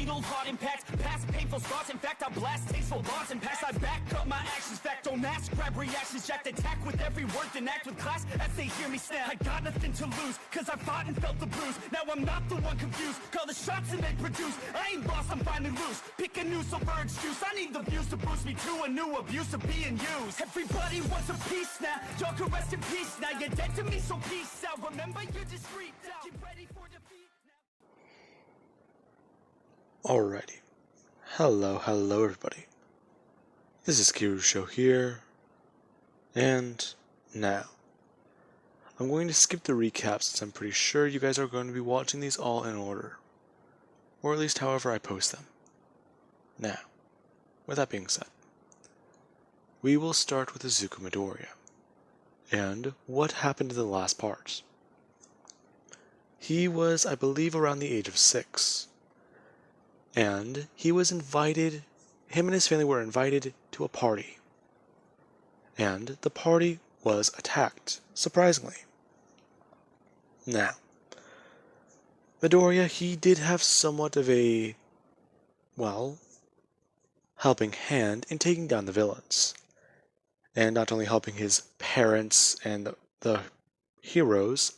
fatal heart impacts, past painful scars. In fact, I blast tasteful bars and pass. I back up my actions, fact don't ask, grab reactions, jacked attack with every word, then act with class as they hear me snap. I got nothing to lose, cause I fought and felt the bruise. Now I'm not the one confused, call the shots and they produce. I ain't lost, I'm finally loose. Pick a new silver excuse, I need the views to boost me to a new abuse of being used. Everybody wants a piece now, y'all can rest in peace now. You're dead to me, so peace out. Remember, you're discreet out. Get ready for defeat now. Alrighty. Hello everybody. This is Kirusho here, and now I'm going to skip the recap since I'm pretty sure you guys are going to be watching these all in order, or at least however I post them. Now, with that being said, we will start with Izuku Midoriya, and what happened in the last part. He was, I believe, around the age of 6, and he was invited, him and his family were invited to a party, and the party was attacked, surprisingly. Now, Midoriya, he did have somewhat of a, well, helping hand in taking down the villains, and not only helping his parents and the heroes,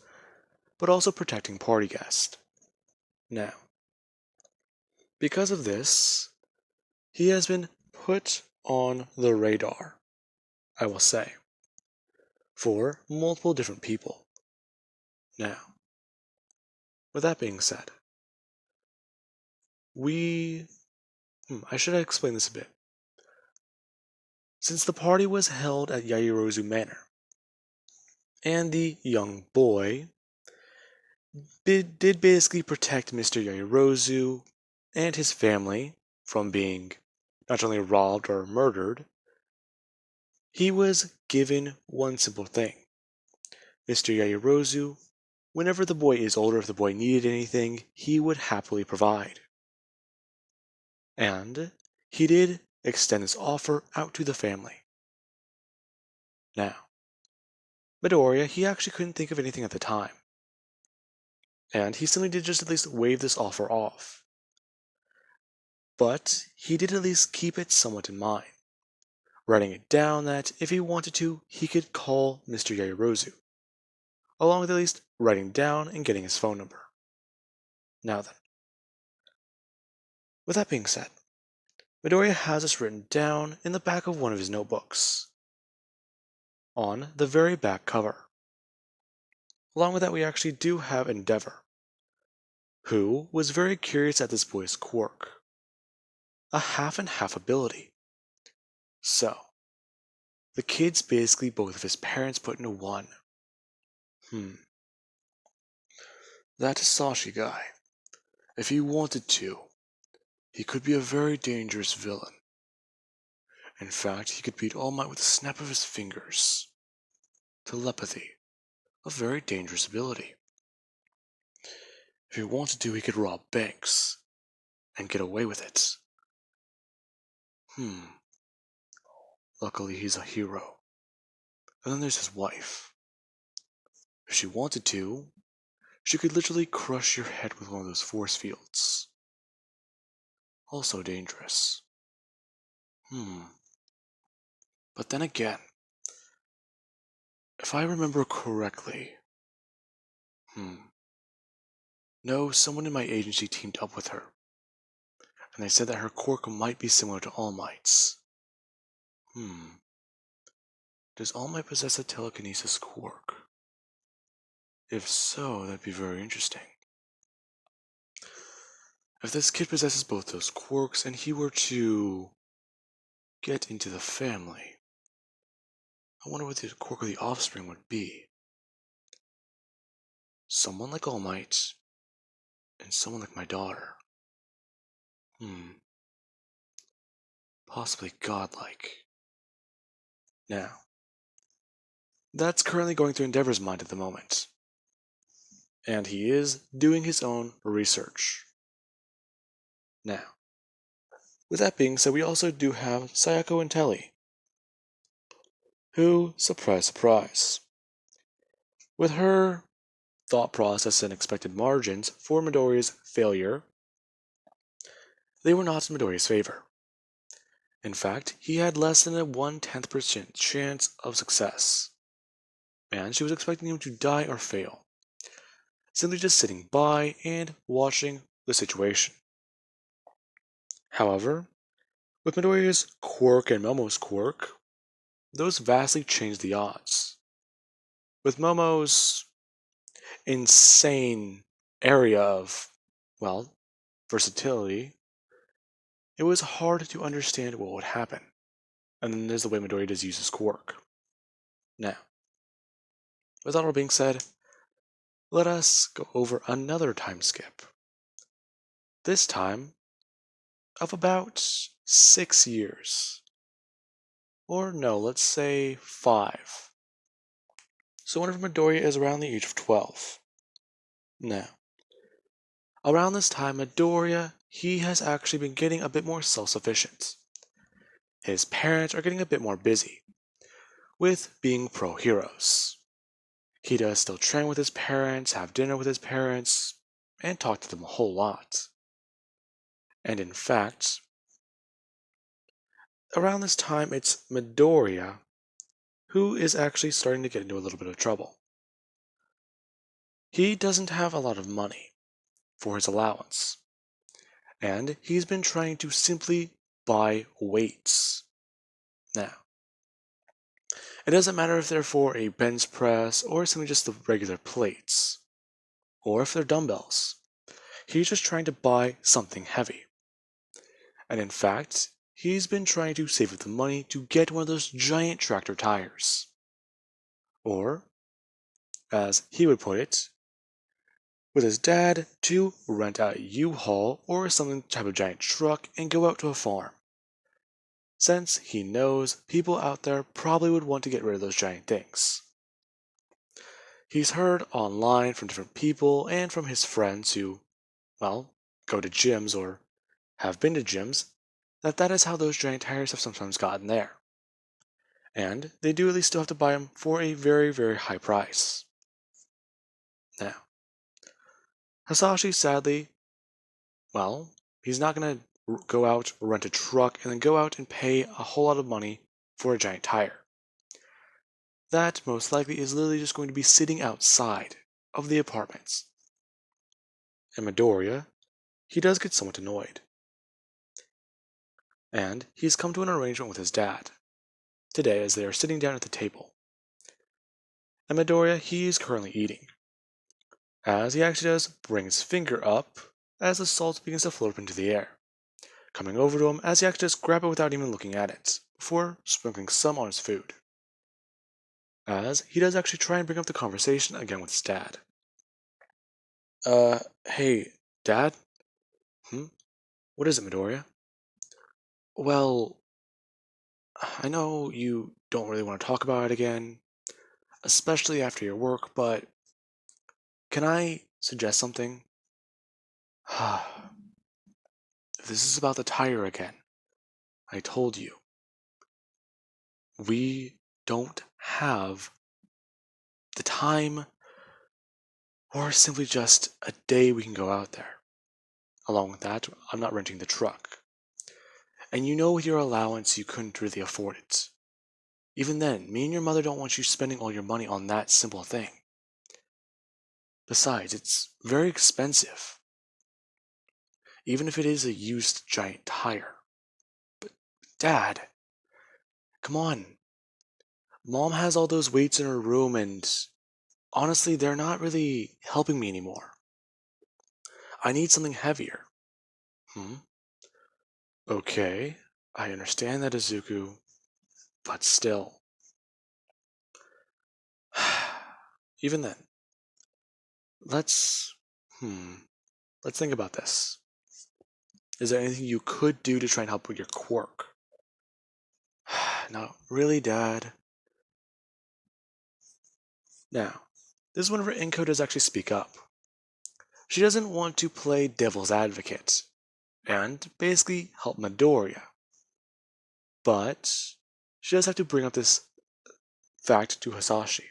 but also protecting party guests. Now, because of this, he has been put on the radar, I will say, for multiple different people. Now, with that being said, I should explain this a bit. Since the party was held at Yaoyorozu Manor, and the young boy did basically protect Mr. Yaoyorozu and his family from being not only robbed or murdered, he was given one simple thing. Mr. Yaoyorozu, whenever the boy is older, if the boy needed anything, he would happily provide. And he did extend this offer out to the family. Now, Midoriya, he actually couldn't think of anything at the time, and he simply did just at least wave this offer off. But he did at least keep it somewhat in mind, writing it down that if he wanted to, he could call Mr. Yaoyorozu, along with at least writing down and getting his phone number. Now then, with that being said, Midoriya has this written down in the back of one of his notebooks, on the very back cover. Along with that, we actually do have Endeavor, who was very curious at this boy's quirk, a half and half ability. So, the kid's basically both of his parents put into one. That Sashi guy, if he wanted to, he could be a very dangerous villain. In fact, he could beat All Might with a snap of his fingers. Telepathy, a very dangerous ability. If he wanted to, he could rob banks and get away with it. Luckily, he's a hero. And then there's his wife. If she wanted to, she could literally crush your head with one of those force fields. Also dangerous. But then again, if I remember correctly, no, someone in my agency teamed up with her, and they said that her quirk might be similar to All Might's. Does All Might possess a telekinesis quirk? If so, that'd be very interesting. If this kid possesses both those quirks and he were to get into the family, I wonder what the quirk of the offspring would be. Someone like All Might, and someone like my daughter. Possibly godlike. Now, that's currently going through Endeavor's mind at the moment, and he is doing his own research. Now, with that being said, we also do have Sayako and Telly, who, surprise, surprise, with her thought process and expected margins for Midoriya's failure, they were not in Midoriya's favor. In fact, he had less than a 1/10% chance of success, and she was expecting him to die or fail, simply just sitting by and watching the situation. However, with Midoriya's quirk and Momo's quirk, those vastly changed the odds. With Momo's insane area of, well, versatility, it was hard to understand what would happen. And then there's the way Midoriya does use his quirk. Now, with that all being said, let us go over another time skip. This time of about 6 years. Or no, let's say 5. So whenever Midoriya is around the age of 12. Now, around this time, Midoriya, he has actually been getting a bit more self-sufficient. His parents are getting a bit more busy with being pro-heroes. He does still train with his parents, have dinner with his parents, and talk to them a whole lot. And in fact, around this time, it's Midoriya who is actually starting to get into a little bit of trouble. He doesn't have a lot of money for his allowance, and he's been trying to simply buy weights. Now, it doesn't matter if they're for a bench press or simply just the regular plates, or if they're dumbbells. He's just trying to buy something heavy. And in fact, he's been trying to save up the money to get one of those giant tractor tires. Or, as he would put it, with his dad to rent a U-Haul or some type of giant truck and go out to a farm. Since he knows people out there probably would want to get rid of those giant things. He's heard online from different people and from his friends who, well, go to gyms or have been to gyms, that is how those giant tires have sometimes gotten there. And they do at least still have to buy them for a very, very high price. Now, Hasashi sadly, well, he's not going to go out, rent a truck, and then go out and pay a whole lot of money for a giant tire. That most likely is literally just going to be sitting outside of the apartments. And Midoriya, he does get somewhat annoyed. And he's come to an arrangement with his dad today as they are sitting down at the table. And Midoriya, he is currently eating, as he actually does bring his finger up as the salt begins to float up into the air, coming over to him as he actually just grab it without even looking at it, before sprinkling some on his food. As he does actually try and bring up the conversation again with his dad. Hey, Dad? What is it, Midoriya? Well, I know you don't really want to talk about it again, especially after your work, but can I suggest something? This is about the tire again. I told you. We don't have the time or simply just a day we can go out there. Along with that, I'm not renting the truck. And you know with your allowance you couldn't really afford it. Even then, me and your mother don't want you spending all your money on that simple thing. Besides, it's very expensive. Even if it is a used giant tire. But, Dad, come on. Mom has all those weights in her room and honestly, they're not really helping me anymore. I need something heavier. Okay, I understand that, Izuku, but still. Even then, let's think about this. Is there anything you could do to try and help with your quirk? No, really, Dad? Now, this is whenever Inko does actually speak up. She doesn't want to play devil's advocate and basically help Midoriya. But she does have to bring up this fact to Hasashi.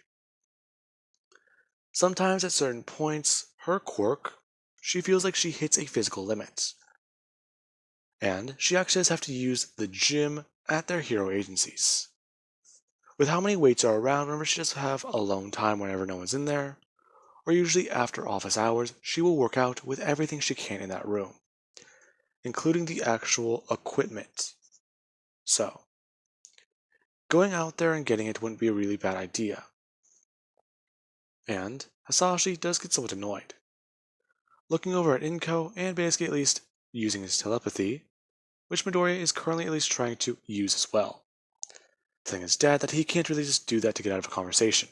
Sometimes at certain points, her quirk, she feels like she hits a physical limit. And she actually does have to use the gym at their hero agencies. With how many weights are around, whenever she does have alone time whenever no one's in there, or usually after office hours, she will work out with everything she can in that room, including the actual equipment. So, going out there and getting it wouldn't be a really bad idea. And Hasashi does get somewhat annoyed, looking over at Inko and basically at least using his telepathy, which Midoriya is currently at least trying to use as well, telling his dad that he can't really just do that to get out of a conversation,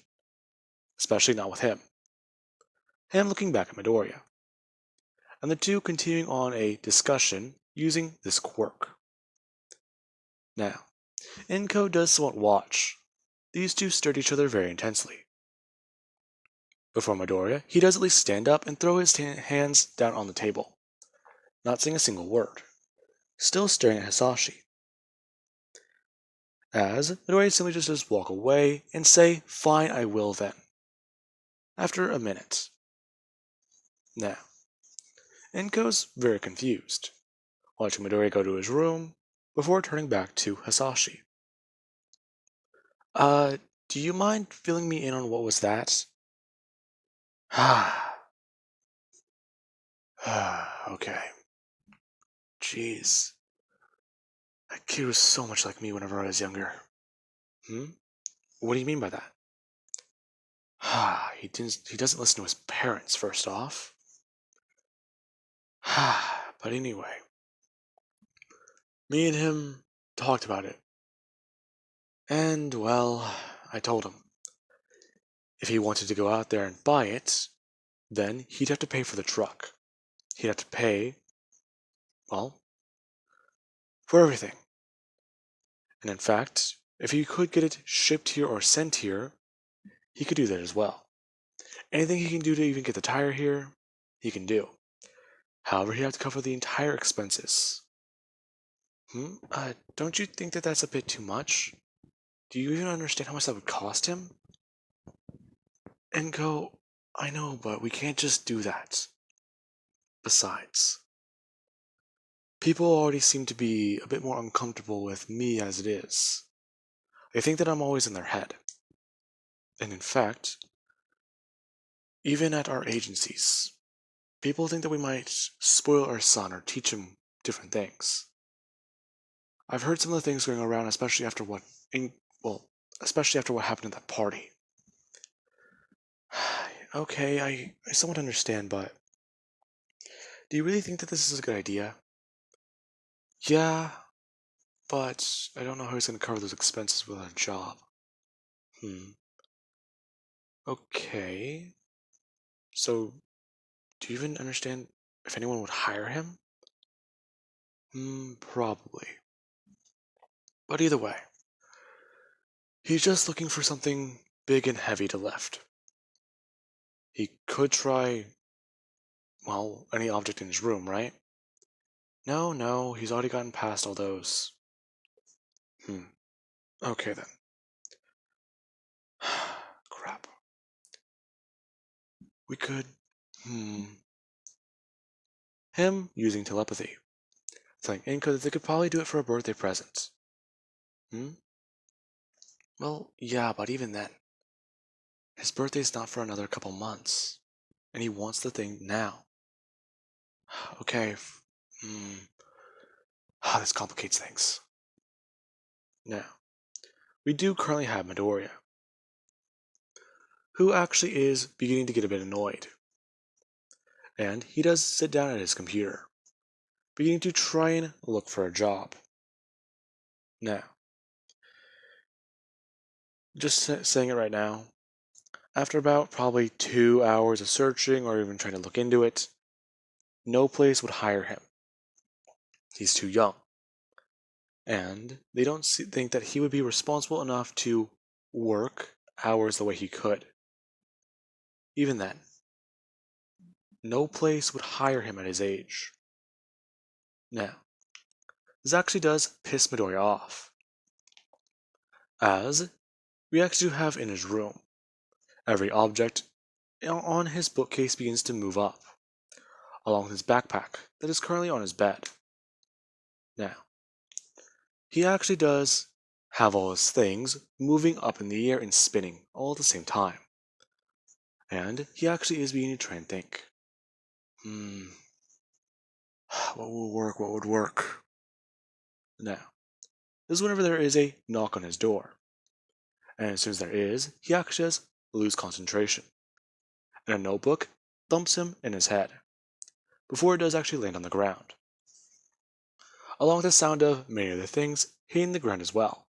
especially not with him. And looking back at Midoriya, and the two continuing on a discussion using this quirk. Now, Inko does somewhat watch. These two stare at each other very intensely. Before Midoriya, he does at least stand up and throw his hands down on the table, not saying a single word, still staring at Hisashi. As Midoriya simply just does walk away and say, "Fine, I will then." After a minute. Now, Inko's very confused, watching Midoriya go to his room before turning back to Hisashi. Do you mind filling me in on what was that? Okay. Jeez. That kid was so much like me whenever I was younger. What do you mean by that? He doesn't listen to his parents, first off. But anyway, me and him talked about it. And, well, I told him if he wanted to go out there and buy it, then he'd have to pay for the truck. He'd have to pay, well, for everything. And in fact, if he could get it shipped here or sent here, he could do that as well. Anything he can do to even get the tire here, he can do. However, he'd have to cover the entire expenses. Don't you think that that's a bit too much? Do you even understand how much that would cost him? Enko, I know, but we can't just do that. Besides, people already seem to be a bit more uncomfortable with me as it is. They think that I'm always in their head. And in fact, even at our agencies, people think that we might spoil our son or teach him different things. I've heard some of the things going around, especially after what happened at that party. Okay, I somewhat understand, but do you really think that this is a good idea? Yeah, but I don't know how he's going to cover those expenses without a job. Okay. So, do you even understand if anyone would hire him? Probably. But either way, he's just looking for something big and heavy to lift. He could try, well, any object in his room, right? No, he's already gotten past all those. Okay then. Crap. We could, him using telepathy, telling Inko that they could probably do it for a birthday present. Well, yeah, but even then, his birthday's not for another couple months, and he wants the thing now. Okay, this complicates things. Now, we do currently have Midoriya, who actually is beginning to get a bit annoyed. And he does sit down at his computer, beginning to try and look for a job. Now, just saying it right now, after about probably 2 hours of searching or even trying to look into it, no place would hire him. He's too young. And they don't think that he would be responsible enough to work hours the way he could. Even then, no place would hire him at his age. Now, this actually does piss Midoriya off, as we actually do have in his room, every object on his bookcase begins to move up, along with his backpack that is currently on his bed. Now, he actually does have all his things moving up in the air and spinning all at the same time. And he actually is beginning to try and think. What would work? What would work? Now, this is whenever there is a knock on his door. And as soon as there is, he actually does lose concentration. And a notebook thumps him in his head, before it does actually land on the ground, along with the sound of many other things hitting the ground as well,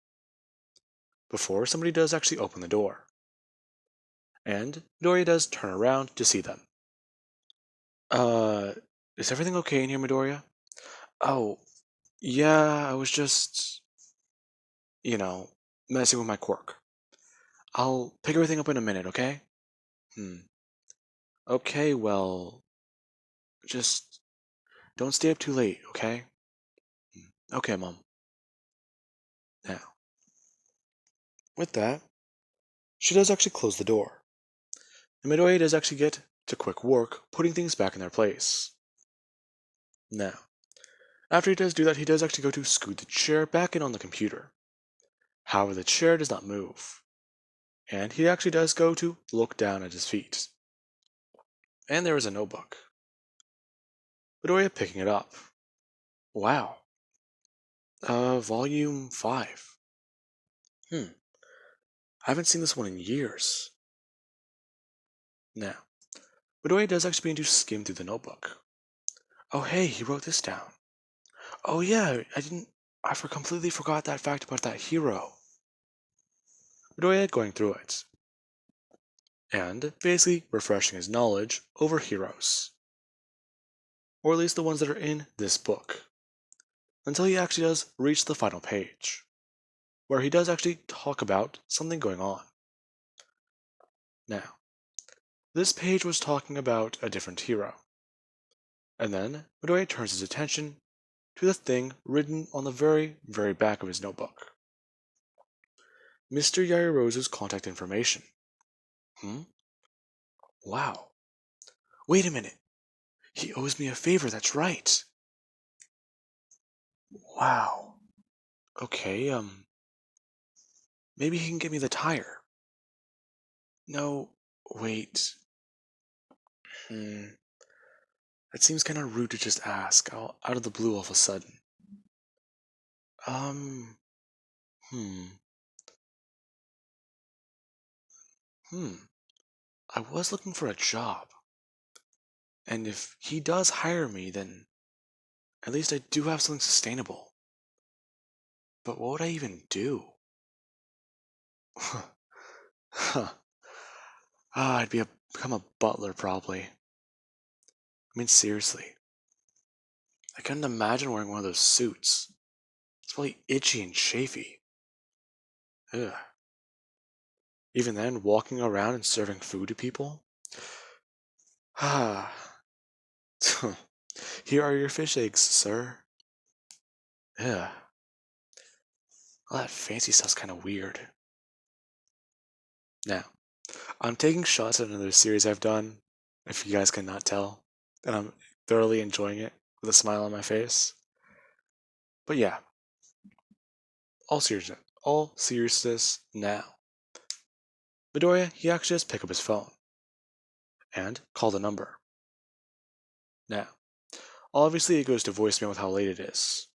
before somebody does actually open the door. And Midoriya does turn around to see them. Uh, is everything okay in here, Midoriya? Oh, yeah, I was just, you know, messing with my quirk. I'll pick everything up in a minute, okay? Okay, well, just don't stay up too late, okay? Okay, Mom. Now, with that, she does actually close the door. And Midoriya does actually get to quick work putting things back in their place. Now, after he does do that, he does actually go to scoot the chair back in on the computer. However, the chair does not move. And he actually does go to look down at his feet. And there is a notebook. Midoriya picking it up. Wow. Volume 5. I haven't seen this one in years. Now, Midoriya does actually begin to skim through the notebook. Oh hey, he wrote this down. Oh yeah, I completely forgot that fact about that hero. Midoriya going through it. And basically refreshing his knowledge over heroes. Or at least the ones that are in this book. Until he actually does reach the final page, where he does actually talk about something going on. Now, this page was talking about a different hero. And then Midoriya turns his attention to the thing written on the very, very back of his notebook. Mr. Yaoyorozu's contact information. Wow. Wait a minute. He owes me a favor, that's right. Wow. Okay, maybe he can get me the tire. No, wait. That seems kind of rude to just ask, out of the blue all of a sudden. Um, hmm. I was looking for a job. And if he does hire me, then at least I do have something sustainable. But what would I even do? Huh. Become a butler, probably. I mean, seriously. I couldn't imagine wearing one of those suits. It's probably itchy and chafy. Ugh. Even then, walking around and serving food to people? Ah. Here are your fish eggs, sir. Ugh. All that fancy stuff's kind of weird. Now, I'm taking shots at another series I've done, if you guys cannot tell, and I'm thoroughly enjoying it with a smile on my face. But yeah, all seriousness now. Midoriya, he actually just pick up his phone and call the number. Now, obviously it goes to voicemail with how late it is.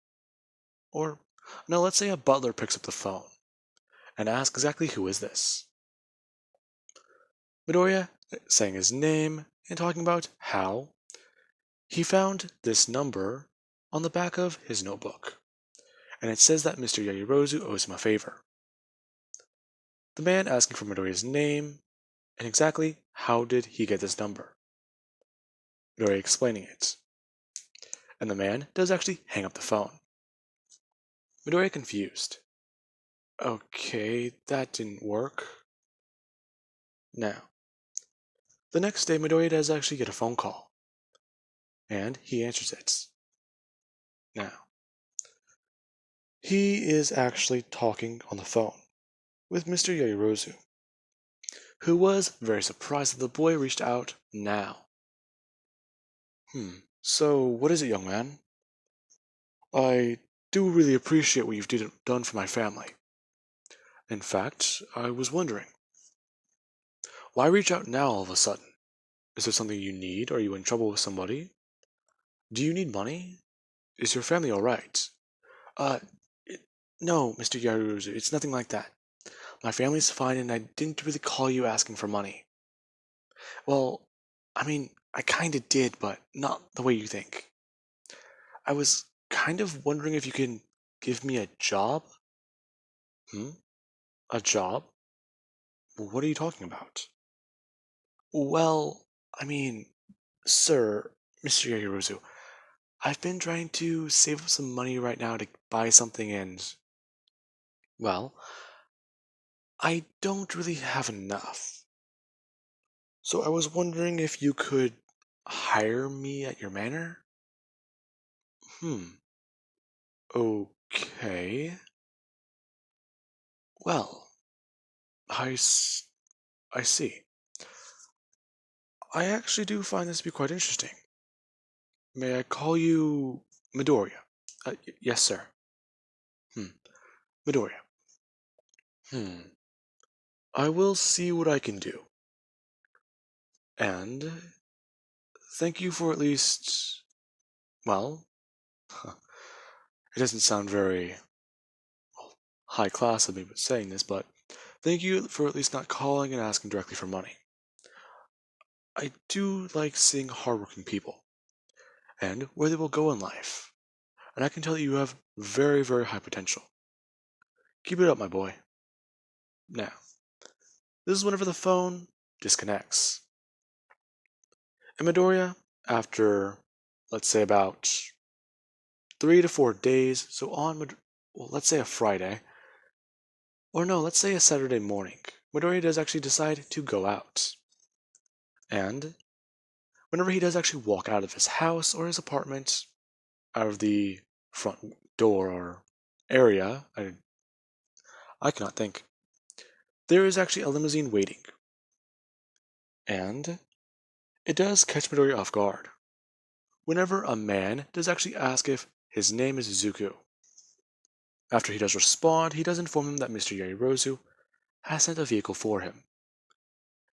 Or, no, let's say a butler picks up the phone and asks exactly who is this. Midoriya saying his name and talking about how he found this number on the back of his notebook, and it says that Mr. Yaoyorozu owes him a favor. The man asking for Midoriya's name and exactly how did he get this number. Midoriya explaining it. And the man does actually hang up the phone. Midoriya confused. Okay, that didn't work. Now, the next day Midoriya does actually get a phone call. And he answers it. Now, he is actually talking on the phone with Mr. Yaoyorozu, who was very surprised that the boy reached out now. So what is it, young man? I do really appreciate what you've done for my family. In fact, I was wondering, why reach out now all of a sudden? Is there something you need? Are you in trouble with somebody? Do you need money? Is your family alright? Uh, it, no, Mr. Yaoyorozu, it's nothing like that. My family's fine and I didn't really call you asking for money. Well, I mean, I kinda did, but not the way you think. I was kind of wondering if you can give me a job? Hmm? A job? What are you talking about? Well, I mean, sir, Mr. Yaoyorozu, I've been trying to save up some money right now to buy something and, well, I don't really have enough. So I was wondering if you could hire me at your manor? Hmm. Okay. Well, I see. I actually do find this to be quite interesting. May I call you Midoriya? Yes, sir. Hmm. Midoriya. Hmm. I will see what I can do. And thank you for at least, well, it doesn't sound very high class of me saying this, but thank you for at least not calling and asking directly for money. I do like seeing hardworking people and where they will go in life, and I can tell that you have very, very high potential. Keep it up, my boy. Now, this is whenever the phone disconnects. And Midoriya, after, let's say, about 3 to 4 days, so well, let's say a Friday, or no, let's say a Saturday morning, Midoriya does actually decide to go out. And whenever he does actually walk out of his house or his apartment, out of the front door or area, I cannot think, there is actually a limousine waiting. And it does catch Midoriya off guard. Whenever a man does actually ask if his name is Zuko. After he does respond, he does inform him that Mr. Yaoyorozu has sent a vehicle for him,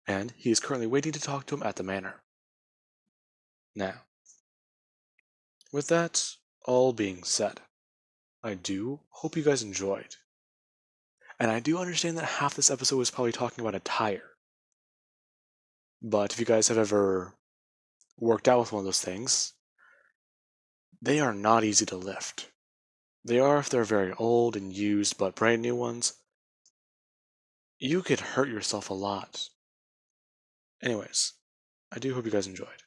and he is currently waiting to talk to him at the manor. Now, with that all being said, I do hope you guys enjoyed. And I do understand that half this episode was probably talking about a tire. But if you guys have ever worked out with one of those things, they are not easy to lift. They are if they're very old and used, but brand new ones, you could hurt yourself a lot. Anyways, I do hope you guys enjoyed.